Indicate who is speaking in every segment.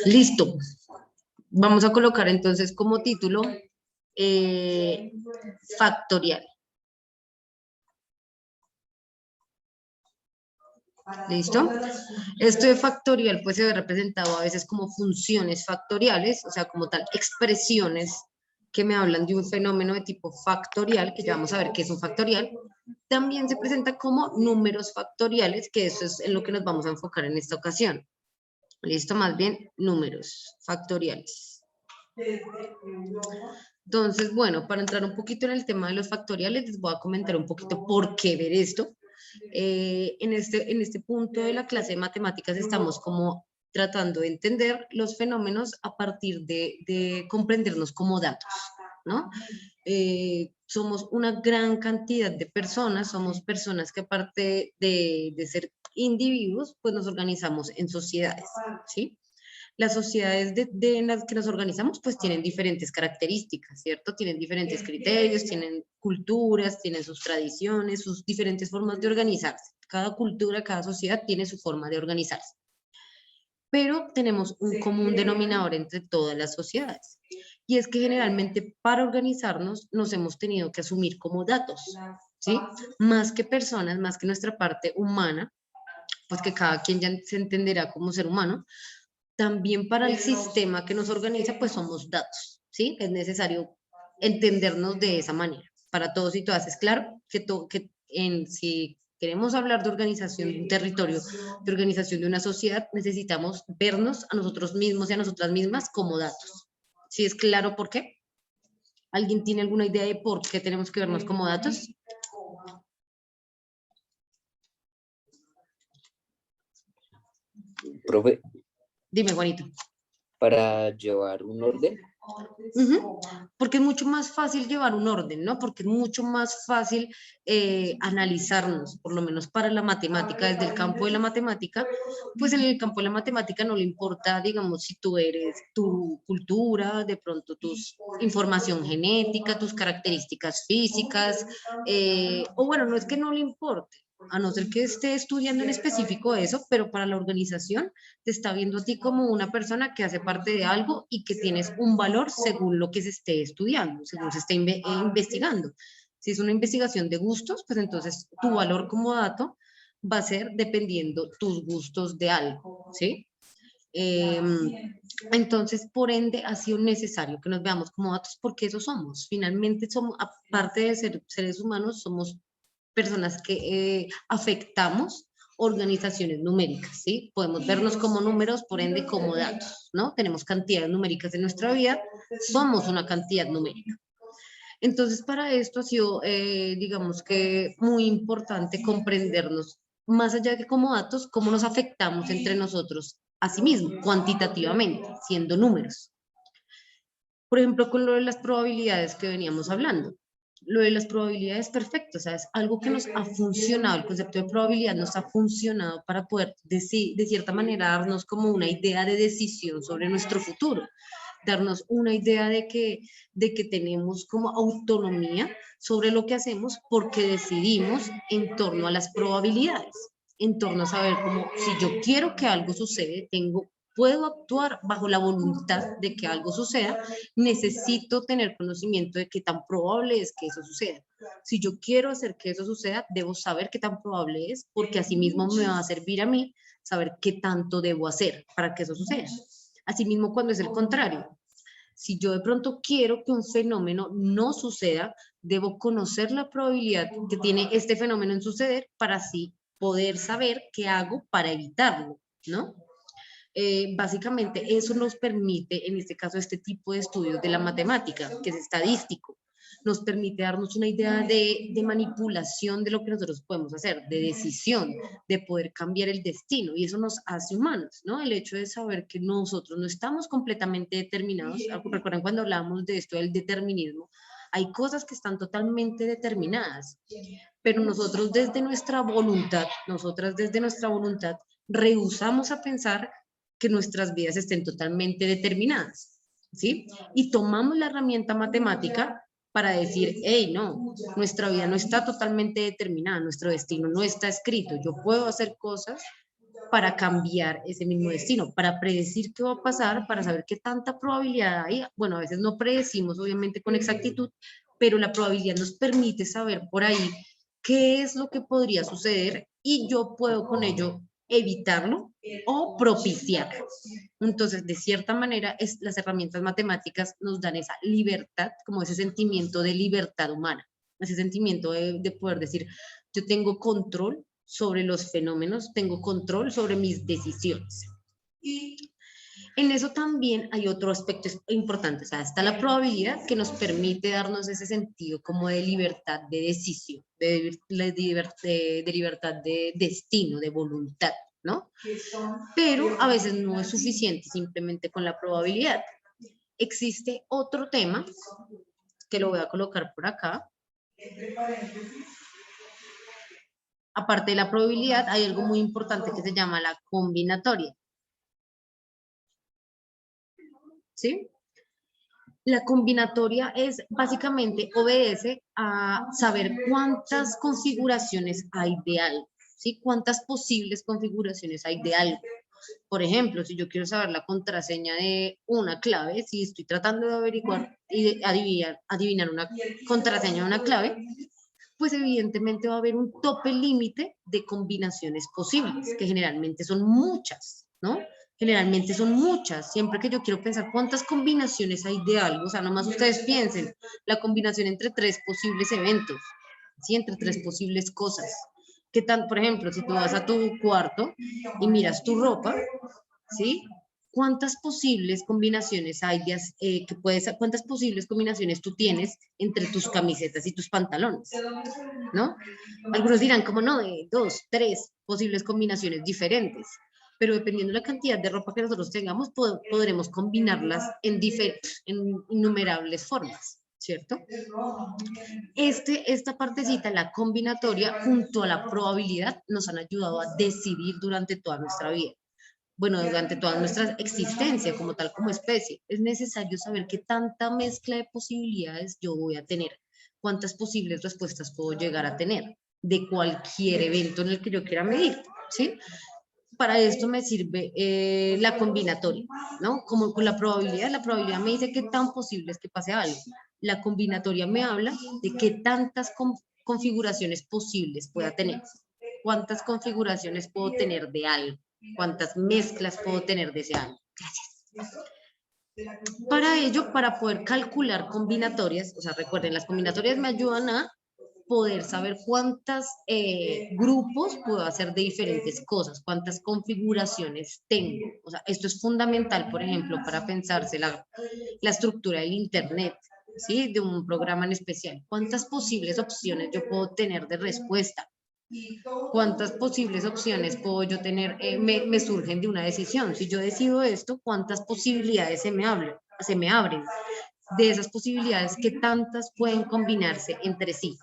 Speaker 1: Listo. Vamos a colocar entonces como título factorial. ¿Listo? Esto de factorial pues se ve representado a veces como funciones factoriales, o sea, como tal, expresiones que me hablan de un fenómeno de tipo factorial, que ya vamos a ver qué es un factorial. También se presenta como números factoriales, que eso es en lo que nos vamos a enfocar en esta ocasión. ¿Listo? Más bien, números factoriales. Entonces, bueno, para entrar un poquito en el tema de los factoriales, les voy a comentar un poquito por qué ver esto. En este punto de la clase de matemáticas estamos como tratando de entender los fenómenos a partir de comprendernos como datos, ¿no? Somos una gran cantidad de personas, somos personas que aparte de ser individuos, pues nos organizamos en sociedades, ¿sí? Las sociedades en las que nos organizamos pues tienen diferentes características, ¿cierto? Tienen diferentes criterios, tienen culturas, tienen sus tradiciones, sus diferentes formas de organizarse. Cada cultura, cada sociedad tiene su forma de organizarse. Pero tenemos un común denominador entre todas las sociedades. Y es que generalmente para organizarnos nos hemos tenido que asumir como datos, ¿sí? Más que personas, más que nuestra parte humana, pues que cada quien ya se entenderá como ser humano, también para el sistema que nos organiza, pues somos datos, ¿sí? Es necesario entendernos de esa manera. Para todos y todas es claro si queremos hablar de organización de un territorio, de organización de una sociedad, necesitamos vernos a nosotros mismos y a nosotras mismas como datos. ¿Sí es claro por qué? ¿Alguien tiene alguna idea de por qué tenemos que vernos como datos?
Speaker 2: Profe,
Speaker 1: Dime, Juanito.
Speaker 2: para llevar un orden.
Speaker 1: Porque es mucho más fácil llevar un orden, ¿no? Porque es mucho más fácil analizarnos, por lo menos para la matemática, desde el campo de la matemática, pues en el campo de la matemática no le importa, digamos, si tú eres tu cultura, de pronto tu información genética, tus características físicas, o bueno, no es que no le importe, a no ser que esté estudiando en específico eso, pero para la organización te está viendo a ti como una persona que hace parte de algo y que tienes un valor según lo que se esté estudiando, según se esté investigando. Si es una investigación de gustos, pues entonces tu valor como dato va a ser dependiendo tus gustos de algo, ¿sí? Entonces, por ende, ha sido necesario que nos veamos como datos porque eso somos. Finalmente, somos, aparte de ser seres humanos, somos personas que afectamos organizaciones numéricas, ¿sí? Podemos vernos como números, por ende como datos, ¿no? Tenemos cantidades numéricas en nuestra vida, somos una cantidad numérica. Entonces, para esto ha sido, digamos que, muy importante comprendernos, más allá de que como datos, cómo nos afectamos entre nosotros a sí mismos, cuantitativamente, siendo números. Por ejemplo, con lo de las probabilidades que veníamos hablando. Lo de las probabilidades, perfecto, o sea, es algo que nos ha funcionado, el concepto de probabilidad nos ha funcionado para poder, de cierta manera, darnos como una idea de decisión sobre nuestro futuro, darnos una idea de que tenemos como autonomía sobre lo que hacemos porque decidimos en torno a las probabilidades, en torno a saber cómo si yo quiero que algo sucede, puedo actuar bajo la voluntad de que algo suceda, necesito tener conocimiento de qué tan probable es que eso suceda. Si yo quiero hacer que eso suceda, debo saber qué tan probable es, porque así mismo me va a servir a mí saber qué tanto debo hacer para que eso suceda. Asimismo, cuando es el contrario, si yo de pronto quiero que un fenómeno no suceda, debo conocer la probabilidad que tiene este fenómeno en suceder para así poder saber qué hago para evitarlo, ¿no? Básicamente eso nos permite, en este caso, este tipo de estudios de la matemática, que es estadístico, nos permite darnos una idea de manipulación de lo que nosotros podemos hacer, de decisión, de poder cambiar el destino, y eso nos hace humanos, ¿no? El hecho de saber que nosotros no estamos completamente determinados. Recuerden cuando hablamos de esto del determinismo, hay cosas que están totalmente determinadas, pero nosotros desde nuestra voluntad, nosotras desde nuestra voluntad, rehusamos a pensar que nuestras vidas estén totalmente determinadas, ¿sí? Y tomamos la herramienta matemática para decir, hey, no, nuestra vida no está totalmente determinada, nuestro destino no está escrito, yo puedo hacer cosas para cambiar ese mismo destino, para predecir qué va a pasar, para saber qué tanta probabilidad hay. Bueno, a veces no predecimos obviamente con exactitud, pero la probabilidad nos permite saber por ahí qué es lo que podría suceder y yo puedo con ello evitarlo o propiciarlo. Entonces, de cierta manera, las herramientas matemáticas nos dan esa libertad, como ese sentimiento de libertad humana, ese sentimiento de poder decir, yo tengo control sobre los fenómenos, tengo control sobre mis decisiones. Y en eso también hay otro aspecto importante, o sea, está la probabilidad que nos permite darnos ese sentido como de libertad de decisión, de libertad de destino, de voluntad, ¿no? Pero a veces no es suficiente simplemente con la probabilidad. Existe otro tema, que lo voy a colocar por acá. Aparte de la probabilidad, hay algo muy importante que se llama la combinatoria. ¿Sí? La combinatoria es básicamente obedece a saber cuántas configuraciones hay de algo, ¿sí? Cuántas posibles configuraciones hay de algo. Por ejemplo, si yo quiero saber la contraseña de una clave, si estoy tratando de averiguar y de adivinar una contraseña de una clave, pues evidentemente va a haber un tope límite de combinaciones posibles, que generalmente son muchas, ¿no? Generalmente son muchas. Siempre que yo quiero pensar cuántas combinaciones hay de algo, o sea, nomás ustedes piensen, la combinación entre 3 posibles eventos, ¿sí? Entre 3 posibles cosas. ¿Qué tal, por ejemplo, si tú vas a tu cuarto y miras tu ropa, ¿sí? ¿Cuántas posibles combinaciones hay cuántas posibles combinaciones tú tienes entre tus camisetas y tus pantalones? ¿No? Algunos dirán como no, de 2, 3 posibles combinaciones diferentes, pero dependiendo de la cantidad de ropa que nosotros tengamos, podremos combinarlas en innumerables formas, ¿cierto? Esta partecita, la combinatoria, junto a la probabilidad, nos han ayudado a decidir durante toda nuestra vida. Bueno, durante toda nuestra existencia como tal, como especie. Es necesario saber qué tanta mezcla de posibilidades yo voy a tener, cuántas posibles respuestas puedo llegar a tener de cualquier evento en el que yo quiera medir, ¿sí? Para esto me sirve la combinatoria, ¿no? Como con la probabilidad me dice qué tan posible es que pase algo. La combinatoria me habla de qué tantas configuraciones posibles pueda tener, cuántas configuraciones puedo tener de algo, cuántas mezclas puedo tener de ese algo. Gracias. Para ello, para poder calcular combinatorias, o sea, recuerden, las combinatorias me ayudan a poder saber cuántos grupos puedo hacer de diferentes cosas, cuántas configuraciones tengo. O sea, esto es fundamental, por ejemplo, para pensarse la estructura del Internet, ¿sí? De un programa en especial. ¿Cuántas posibles opciones yo puedo tener de respuesta? ¿Cuántas posibles opciones puedo yo tener, me surgen de una decisión? Si yo decido esto, ¿cuántas posibilidades se me abren? De esas posibilidades, ¿qué tantas pueden combinarse entre sí?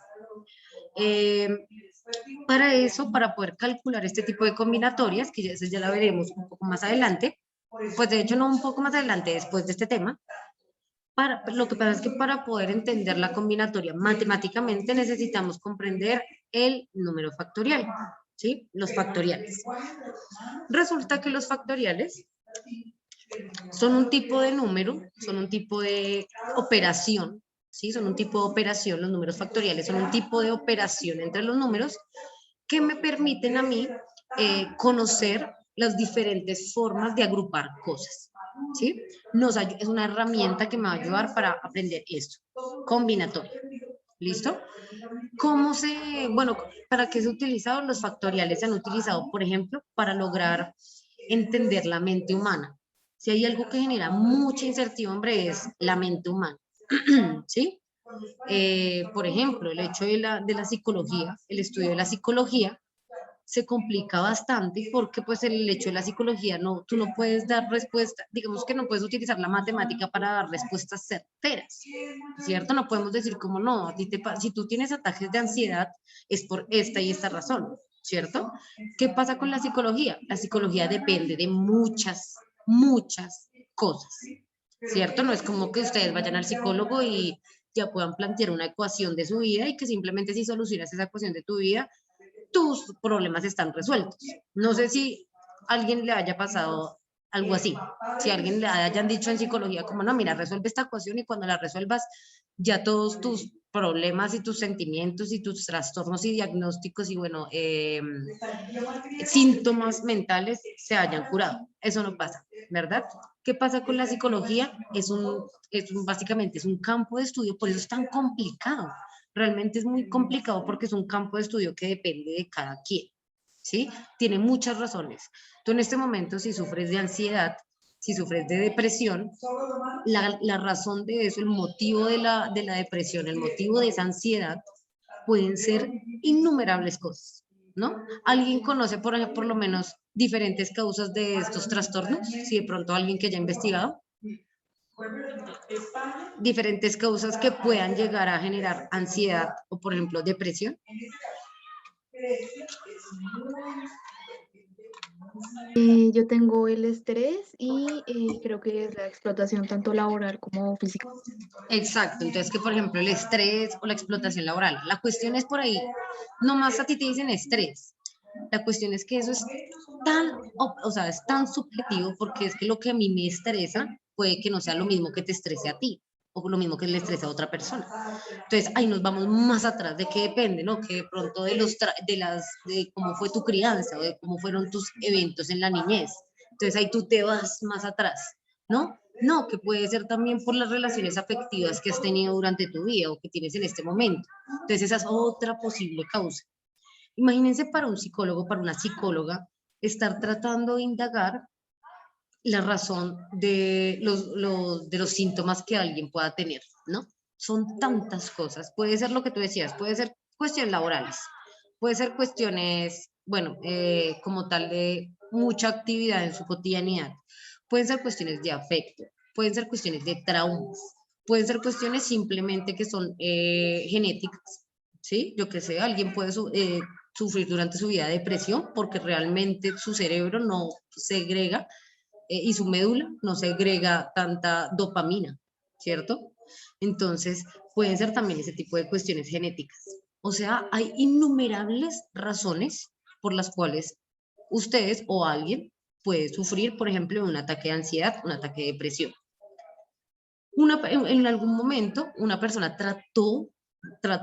Speaker 1: Para eso, para poder calcular este tipo de combinatorias, que ya la veremos un poco más adelante, pues de hecho no un poco más adelante, después de este tema, lo que pasa es que para poder entender la combinatoria matemáticamente necesitamos comprender el número factorial, ¿sí? Los factoriales. Resulta que los factoriales son un tipo de número, son un tipo de operación, ¿sí? Son un tipo de operación, los números factoriales son un tipo de operación entre los números que me permiten a mí conocer las diferentes formas de agrupar cosas, ¿sí? Es una herramienta que me va a ayudar para aprender esto, combinatoria. ¿Listo? Bueno, ¿para qué se han utilizado? Los factoriales se han utilizado, por ejemplo, para lograr entender la mente humana. Si hay algo que genera mucha incertidumbre es la mente humana, ¿sí? Por ejemplo, el hecho de la psicología, el estudio de la psicología, se complica bastante porque pues el hecho de la psicología, tú no puedes dar respuesta, digamos que no puedes utilizar la matemática para dar respuestas certeras, ¿cierto? No podemos decir como no, si tú tienes ataques de ansiedad es por esta y esta razón, ¿cierto? ¿Qué pasa con la psicología? La psicología depende de muchas cosas, ¿cierto? No es como que ustedes vayan al psicólogo y ya puedan plantear una ecuación de su vida y que simplemente si solucionas esa ecuación de tu vida, tus problemas están resueltos. No sé si alguien le haya pasado algo así. Si a alguien le hayan dicho en psicología como, no, mira, resuelve esta ecuación y cuando la resuelvas, ya todos tus problemas y tus sentimientos y tus trastornos y diagnósticos y bueno, síntomas mentales se hayan curado. Eso no pasa, ¿verdad? ¿Qué pasa con la psicología? Básicamente es un campo de estudio, por eso es tan complicado. Realmente es muy complicado porque es un campo de estudio que depende de cada quien, ¿sí? Tiene muchas razones. Tú en este momento, si sufres de ansiedad, si sufres de depresión, la razón de eso, el motivo de la depresión, el motivo de esa ansiedad, pueden ser innumerables cosas, ¿no? ¿Alguien conoce por lo menos diferentes causas de estos trastornos? Si de pronto alguien que haya investigado, diferentes causas que puedan llegar a generar ansiedad o, por ejemplo, depresión.
Speaker 3: Yo tengo el estrés y creo que es la explotación tanto laboral como física.
Speaker 1: Exacto, entonces que por ejemplo el estrés o la explotación laboral, la cuestión es por ahí, nomás a ti te dicen estrés, la cuestión es que eso es tan, o sea, es tan subjetivo porque es que lo que a mí me estresa puede que no sea lo mismo que te estrese a ti o lo mismo que le estrese a otra persona. Entonces ahí nos vamos más atrás de qué depende, ¿no? Que de pronto de cómo fue tu crianza o de cómo fueron tus eventos en la niñez. Entonces ahí tú te vas más atrás, ¿no? No, que puede ser también por las relaciones afectivas que has tenido durante tu vida o que tienes en este momento. Entonces esa es otra posible causa. Imagínense para un psicólogo, para una psicóloga, estar tratando de indagar la razón de de los síntomas que alguien pueda tener, ¿no? Son tantas cosas. Puede ser lo que tú decías, puede ser cuestiones laborales, puede ser cuestiones, bueno, como tal de mucha actividad en su cotidianidad, pueden ser cuestiones de afecto, pueden ser cuestiones de traumas, pueden ser cuestiones simplemente que son genéticas, ¿sí? Yo que sé, alguien puede sufrir durante su vida depresión porque realmente su cerebro no segrega y su médula no segrega tanta dopamina, ¿cierto? Entonces, pueden ser también ese tipo de cuestiones genéticas. O sea, hay innumerables razones por las cuales ustedes o alguien puede sufrir, por ejemplo, un ataque de ansiedad, un ataque de depresión. En algún momento, una persona trató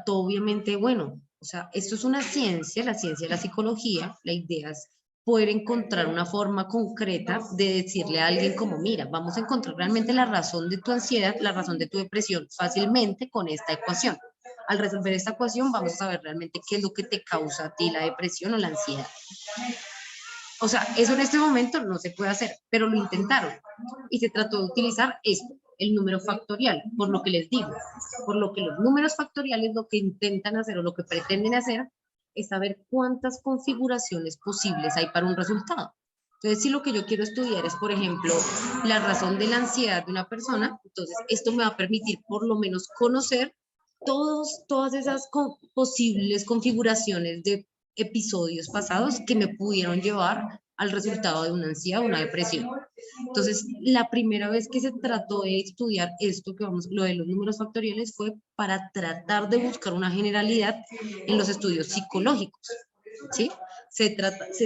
Speaker 1: obviamente, bueno, o sea, esto es una ciencia, la ciencia de la psicología, la idea es poder encontrar una forma concreta de decirle a alguien como, mira, vamos a encontrar realmente la razón de tu ansiedad, la razón de tu depresión fácilmente con esta ecuación. Al resolver esta ecuación vamos a saber realmente qué es lo que te causa a ti la depresión o la ansiedad. O sea, eso en este momento no se puede hacer, pero lo intentaron y se trató de utilizar esto, el número factorial, por lo que les digo, por lo que los números factoriales lo que intentan hacer o lo que pretenden hacer es saber cuántas configuraciones posibles hay para un resultado. Entonces, si lo que yo quiero estudiar es, por ejemplo, la razón de la ansiedad de una persona, entonces esto me va a permitir por lo menos conocer todas esas posibles configuraciones de episodios pasados que me pudieron llevar al resultado de una ansiedad o una depresión. Entonces, la primera vez que se trató de estudiar esto, lo de los números factoriales, fue para tratar de buscar una generalidad en los estudios psicológicos, ¿sí? Se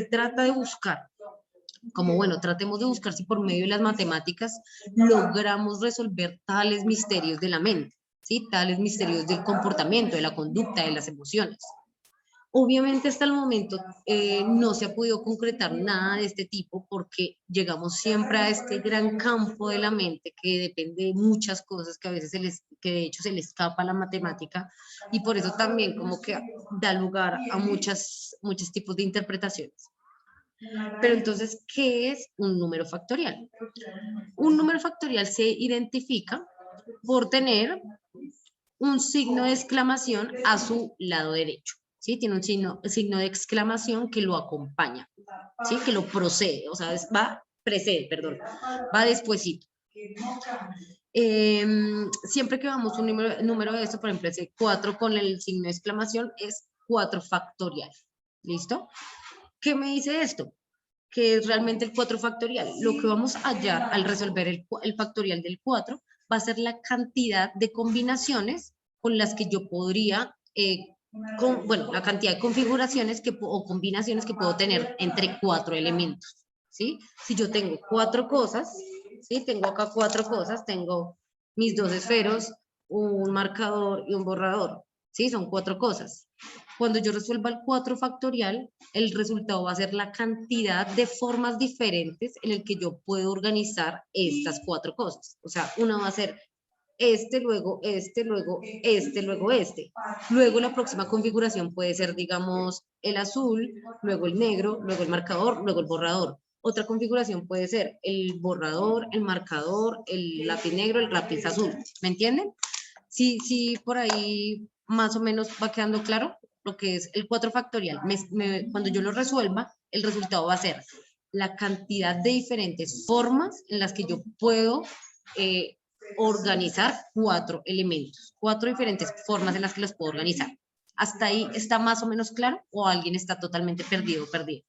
Speaker 1: trata de buscar, como bueno, tratemos de buscar si por medio de las matemáticas logramos resolver tales misterios de la mente, ¿sí? Tales misterios del comportamiento, de la conducta, de las emociones. Obviamente hasta el momento no se ha podido concretar nada de este tipo porque llegamos siempre a este gran campo de la mente que depende de muchas cosas que a veces que de hecho se le escapa a la matemática y por eso también como que da lugar a muchos tipos de interpretaciones. Pero entonces, ¿qué es un número factorial? Un número factorial se identifica por tener un signo de exclamación a su lado derecho. ¿Sí? Tiene un signo de exclamación que lo acompaña, ¿sí? Que lo procede, o sea, va despuesito. Siempre que vamos un número de esto, por ejemplo, ese 4 con el signo de exclamación es 4 factorial. ¿Listo? ¿Qué me dice esto? Que es realmente el 4 factorial. Lo que vamos a hallar al resolver el factorial del 4 va a ser la cantidad de combinaciones con las que yo podría, bueno, la cantidad de configuraciones o combinaciones que puedo tener entre 4 elementos, ¿sí? Si yo tengo 4 cosas, ¿sí? Tengo acá 4 cosas, tengo mis 2 esferos, un marcador y un borrador, ¿sí? Son 4 cosas. Cuando yo resuelva el 4 factorial, el resultado va a ser la cantidad de formas diferentes en el que yo puedo organizar estas 4 cosas. O sea, una va a ser este, luego este, luego este, luego este. Luego la próxima configuración puede ser, digamos, el azul, luego el negro, luego el marcador, luego el borrador. Otra configuración puede ser el borrador, el marcador, el lápiz negro, el lápiz azul. ¿Me entienden? Sí, por ahí más o menos va quedando claro lo que es el 4 factorial. Cuando yo lo resuelva, el resultado va a ser la cantidad de diferentes formas en las que yo puedo organizar 4 elementos, 4 diferentes formas en las que los puedo organizar. ¿Hasta ahí está más o menos claro o alguien está totalmente perdido o perdido?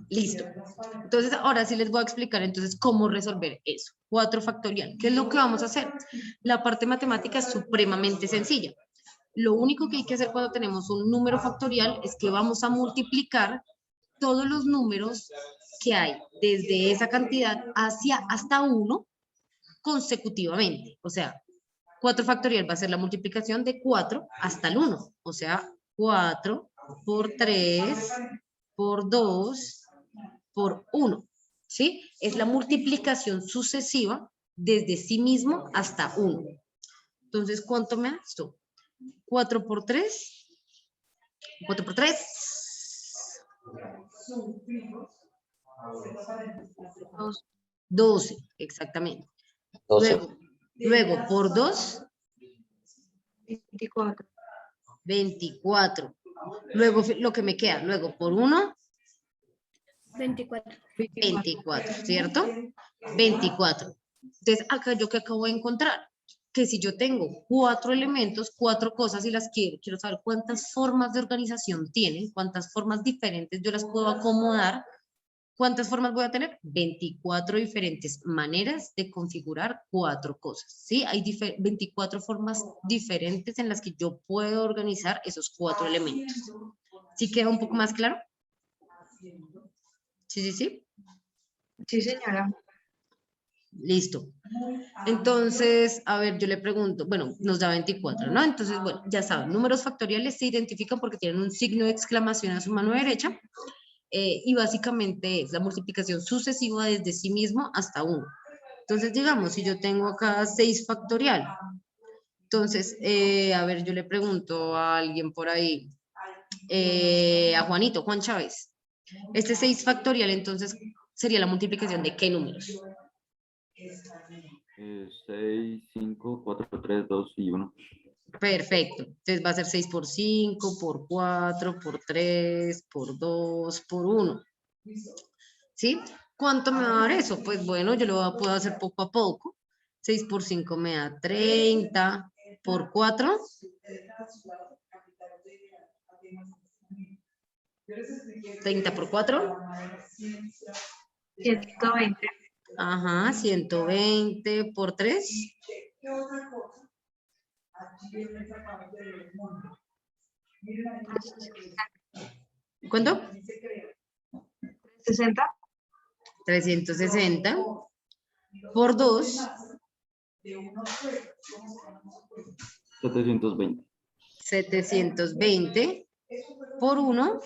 Speaker 1: Listo. Entonces, ahora sí les voy a explicar entonces cómo resolver eso. 4 factorial. ¿Qué es lo que vamos a hacer? La parte matemática es supremamente sencilla. Lo único que hay que hacer cuando tenemos un número factorial es que vamos a multiplicar todos los números que hay desde esa cantidad hasta 1 consecutivamente. O sea, 4 factorial va a ser la multiplicación de 4 hasta el 1. O sea, 4 por 3 por 2 por 1. ¿Sí? Es la multiplicación sucesiva desde sí mismo hasta 1. Entonces, ¿cuánto me da esto? 4 por 3. 4 por 3. 12, exactamente.
Speaker 2: 12.
Speaker 1: Luego por 2,
Speaker 3: 24.
Speaker 1: 24. Luego lo que me queda, luego por 1,
Speaker 4: 24.
Speaker 1: 24, ¿cierto? 24. Entonces, acá yo que acabo de encontrar, que si yo tengo 4 elementos, 4 cosas y las quiero saber cuántas formas de organización tienen, cuántas formas diferentes yo las puedo acomodar. ¿Cuántas formas voy a tener? 24 diferentes maneras de configurar 4 cosas, ¿sí? Hay 24 formas diferentes en las que yo puedo organizar esos 4 elementos. ¿Sí queda un poco más claro? Sí.
Speaker 3: Sí, señora.
Speaker 1: Listo. Entonces, a ver, yo le pregunto, bueno, nos da 24, ¿no? Entonces, bueno, ya saben, números factoriales se identifican porque tienen un signo de exclamación a su mano derecha. Y básicamente es la multiplicación sucesiva desde sí mismo hasta 1. Entonces, digamos, si yo tengo acá 6 factorial, entonces, a ver, yo le pregunto a alguien por ahí, a Juanito, Juan Chávez, este 6 factorial, entonces, sería la multiplicación de qué números?
Speaker 5: 6, 5, 4, 3, 2 y 1.
Speaker 1: Perfecto. Entonces va a ser 6 por 5, por 4, por 3, por 2, por 1. ¿Sí? ¿Cuánto me va a dar eso? Pues bueno, yo lo puedo hacer poco a poco. 6 por 5 me da 30, por 4. 30 por 4.
Speaker 3: 120.
Speaker 1: Ajá, 120 por 3. ¿Cuánto?
Speaker 3: 60.
Speaker 1: 360 por 2.
Speaker 5: 720.
Speaker 1: 720 por 1.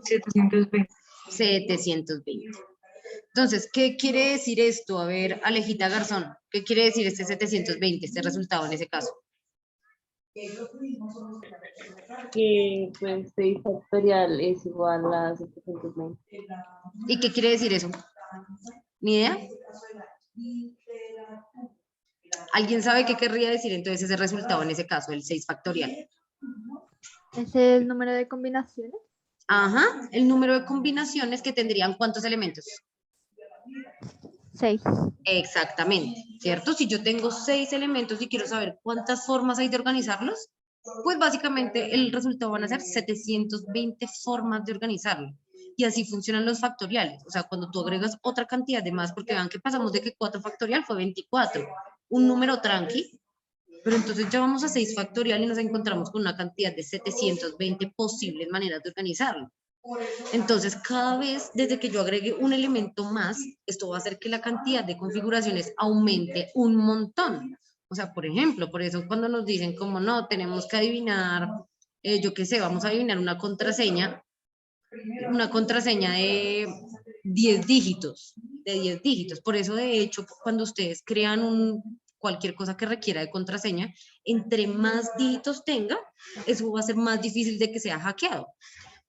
Speaker 3: 720.
Speaker 1: 720. Entonces, ¿qué quiere decir esto? A ver, Alejita Garzón, ¿qué quiere decir este 720, este resultado en ese caso?
Speaker 6: Que pues 6 factorial es igual a 720.
Speaker 1: ¿Y qué quiere decir eso? ¿Ni idea? ¿Alguien sabe qué querría decir entonces ese resultado en ese caso, el 6 factorial?
Speaker 4: ¿Es el número de combinaciones?
Speaker 1: Ajá, el número de combinaciones que tendrían ¿cuántos elementos?
Speaker 4: 6.
Speaker 1: Exactamente, ¿cierto? Si yo tengo 6 elementos y quiero saber cuántas formas hay de organizarlos, pues básicamente el resultado van a ser 720 formas de organizarlo. Y así funcionan los factoriales. O sea, cuando tú agregas otra cantidad de más, porque vean que pasamos de que 4 factorial fue 24, un número tranqui, Pero entonces ya vamos a 6 factorial y nos encontramos con una cantidad de 720 posibles maneras de organizarlo. Entonces, cada vez desde que yo agregue un elemento más, esto va a hacer que la cantidad de configuraciones aumente un montón. O sea, por ejemplo, por eso cuando nos dicen como no, tenemos que adivinar, yo qué sé, vamos a adivinar una contraseña de 10 dígitos, Por eso, de hecho, cuando ustedes crean cualquier cosa que requiera de contraseña, entre más dígitos tenga, eso va a ser más difícil de que sea hackeado.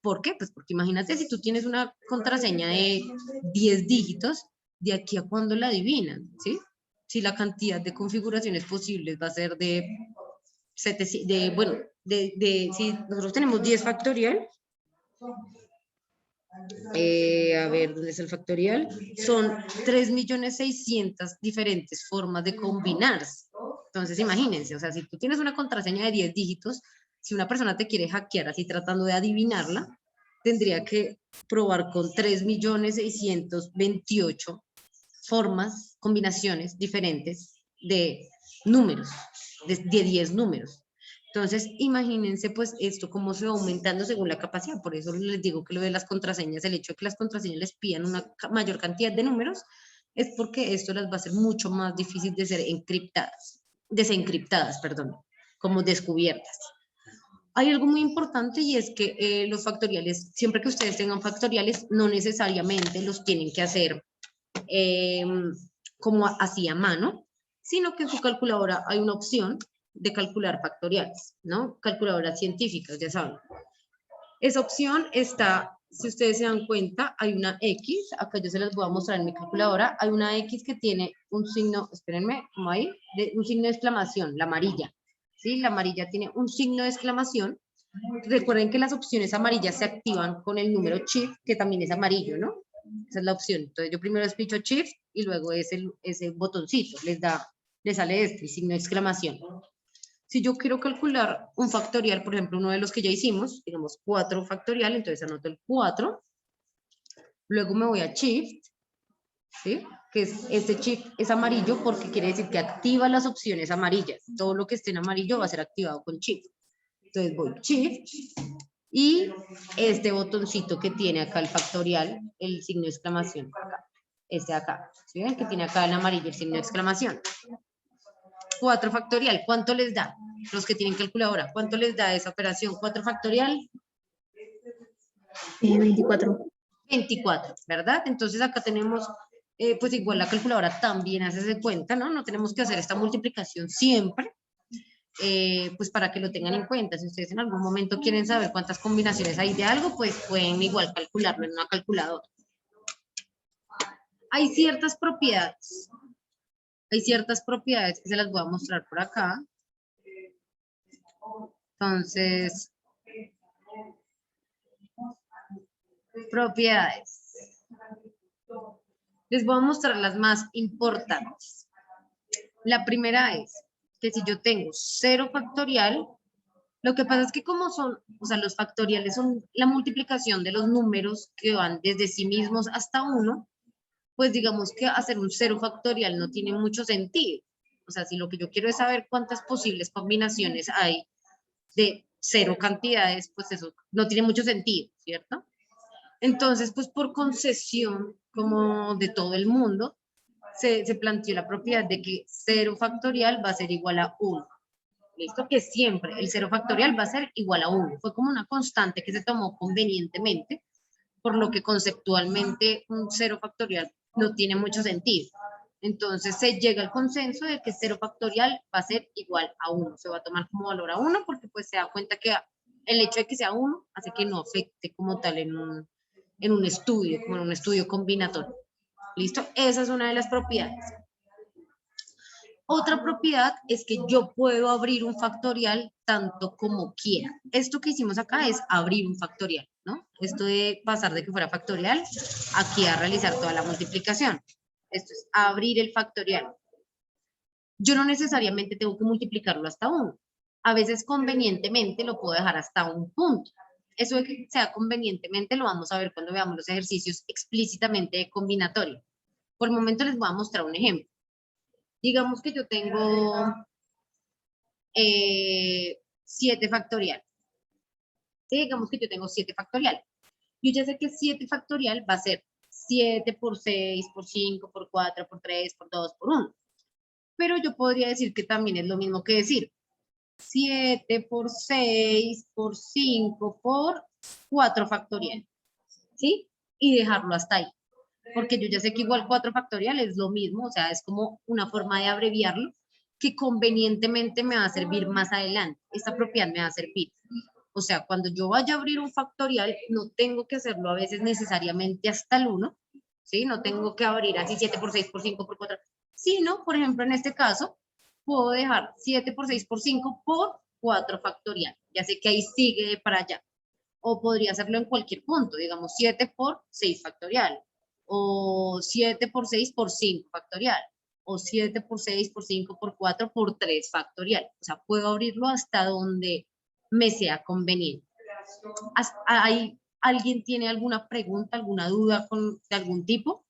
Speaker 1: ¿Por qué? Pues porque imagínate si tú tienes una contraseña de 10 dígitos, de aquí a cuándo la adivinan, ¿sí? Si la cantidad de configuraciones posibles va a ser si nosotros tenemos 10 factorial, a ver, ¿dónde es el factorial? Son 3.600.000 diferentes formas de combinarse. Entonces, imagínense, o sea, si tú tienes una contraseña de 10 dígitos, si una persona te quiere hackear así tratando de adivinarla, tendría que probar con 3.628.000 formas, combinaciones diferentes de números, de 10 números. Entonces, imagínense pues esto cómo se va aumentando según la capacidad. Por eso les digo que lo de las contraseñas, el hecho de que las contraseñas les pidan una mayor cantidad de números, es porque esto las va a hacer mucho más difícil de ser desencriptadas, como descubiertas. Hay algo muy importante y es que los factoriales, siempre que ustedes tengan factoriales, no necesariamente los tienen que hacer como así a mano, sino que en su calculadora hay una opción de calcular factoriales, ¿no? Calculadoras científicas, ya saben. Esa opción está, si ustedes se dan cuenta, hay una X, acá yo se las voy a mostrar en mi calculadora, hay una X que tiene un signo, espérenme, como ahí, un signo de exclamación, la amarilla, ¿sí? La amarilla tiene un signo de exclamación. Recuerden que las opciones amarillas se activan con el número shift, que también es amarillo, ¿no? Esa es la opción. Entonces yo primero despicho shift y luego ese botoncito les sale este signo de exclamación. Si yo quiero calcular un factorial, por ejemplo, uno de los que ya hicimos, digamos 4 factorial, entonces anoto el 4, luego me voy a shift, ¿sí? Que este shift es amarillo porque quiere decir que activa las opciones amarillas. Todo lo que esté en amarillo va a ser activado con shift. Entonces voy shift y este botoncito que tiene acá el factorial, el signo de exclamación, este de acá, ¿sí ven? Que tiene acá en amarillo el signo de exclamación. 4 factorial, ¿cuánto les da? Los que tienen calculadora, ¿cuánto les da esa operación? 4 factorial.
Speaker 3: 24.
Speaker 1: 24, ¿verdad? Entonces acá tenemos, pues igual la calculadora también hace de cuenta, ¿no? No tenemos que hacer esta multiplicación siempre, pues para que lo tengan en cuenta. Si ustedes en algún momento quieren saber cuántas combinaciones hay de algo, pues pueden igual calcularlo en una calculadora. Hay ciertas propiedades que se las voy a mostrar por acá. Entonces, propiedades. Les voy a mostrar las más importantes. La primera es que si yo tengo 0 factorial, lo que pasa es que como son, o sea, los factoriales son la multiplicación de los números que van desde sí mismos hasta 1, pues digamos que hacer un 0 factorial no tiene mucho sentido. O sea, si lo que yo quiero es saber cuántas posibles combinaciones hay de 0 cantidades, pues eso no tiene mucho sentido, ¿cierto? Entonces, pues por concesión, como de todo el mundo, se planteó la propiedad de que 0 factorial va a ser igual a 1. ¿Listo? Que siempre el 0 factorial va a ser igual a 1. Fue como una constante que se tomó convenientemente, por lo que conceptualmente un 0 factorial no tiene mucho sentido. Entonces se llega al consenso de que 0 factorial va a ser igual a 1. Se va a tomar como valor a 1 porque pues se da cuenta que el hecho de que sea 1 hace que no afecte como tal en un estudio, como en un estudio combinatorio. ¿Listo? Esa es una de las propiedades. Otra propiedad es que yo puedo abrir un factorial tanto como quiera. Esto que hicimos acá es abrir un factorial, ¿no? Esto de pasar de que fuera factorial aquí a realizar toda la multiplicación. Esto es abrir el factorial. Yo no necesariamente tengo que multiplicarlo hasta 1. A veces convenientemente lo puedo dejar hasta un punto. Eso de que sea convenientemente lo vamos a ver cuando veamos los ejercicios explícitamente de combinatorio. Por el momento les voy a mostrar un ejemplo. Digamos que yo tengo 7 factorial. Sí, digamos que yo tengo 7 factorial. Yo ya sé que 7 factorial va a ser 7 por 6, por 5, por 4, por 3, por 2, por 1. Pero yo podría decir que también es lo mismo que decir 7 por 6, por 5, por 4 factorial. ¿Sí? Y dejarlo hasta ahí. Porque yo ya sé que igual 4 factorial es lo mismo, o sea, es como una forma de abreviarlo que convenientemente me va a servir más adelante. Esta propiedad me va a servir. O sea, cuando yo vaya a abrir un factorial, no tengo que hacerlo a veces necesariamente hasta el 1, ¿sí? No tengo que abrir así 7 por 6 por 5 por 4, sino, por ejemplo, en este caso, puedo dejar 7 por 6 por 5 por 4 factorial. Ya sé que ahí sigue de para allá. O podría hacerlo en cualquier punto, digamos 7 por 6 factorial, o 7 por 6 por 5 factorial, o 7 por 6 por 5 por 4 por 3 factorial. O sea, puedo abrirlo hasta donde me sea conveniente. ¿Alguien tiene alguna pregunta, alguna duda de algún tipo?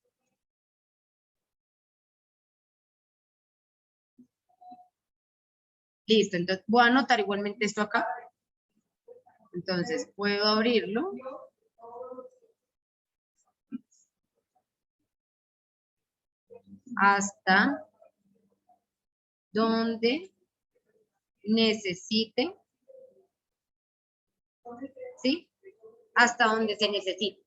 Speaker 1: Listo, entonces voy a anotar igualmente esto acá. Entonces, puedo abrirlo hasta donde necesite, ¿sí? Hasta donde se necesite.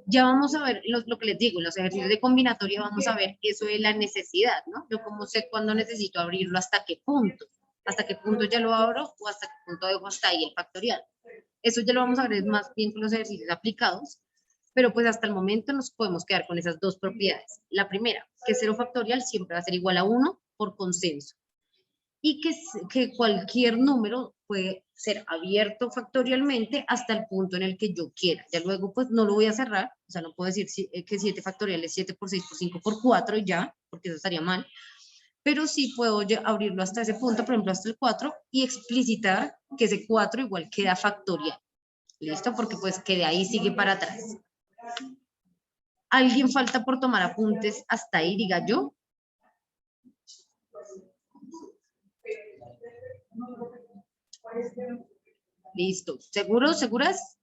Speaker 1: Ya vamos a ver lo que les digo, los ejercicios de combinatoria vamos a ver eso de la necesidad, ¿no? Yo como sé cuándo necesito abrirlo, hasta qué punto ya lo abro o hasta qué punto dejo hasta ahí el factorial. Eso ya lo vamos a ver más bien con los ejercicios aplicados, pero pues hasta el momento nos podemos quedar con esas dos propiedades. La primera, que 0 factorial siempre va a ser igual a 1 por consenso. Y que cualquier número puede ser abierto factorialmente hasta el punto en el que yo quiera. Ya luego pues no lo voy a cerrar, o sea, no puedo decir que 7 factorial es 7 por 6 por 5 por 4 y ya, porque eso estaría mal. Pero sí puedo abrirlo hasta ese punto, por ejemplo, hasta el 4 y explicitar que ese 4 igual queda factorial. ¿Listo? Porque pues que de ahí sigue para atrás. ¿Alguien falta por tomar apuntes hasta ahí, diga yo? Listo. ¿Seguros? ¿Seguras?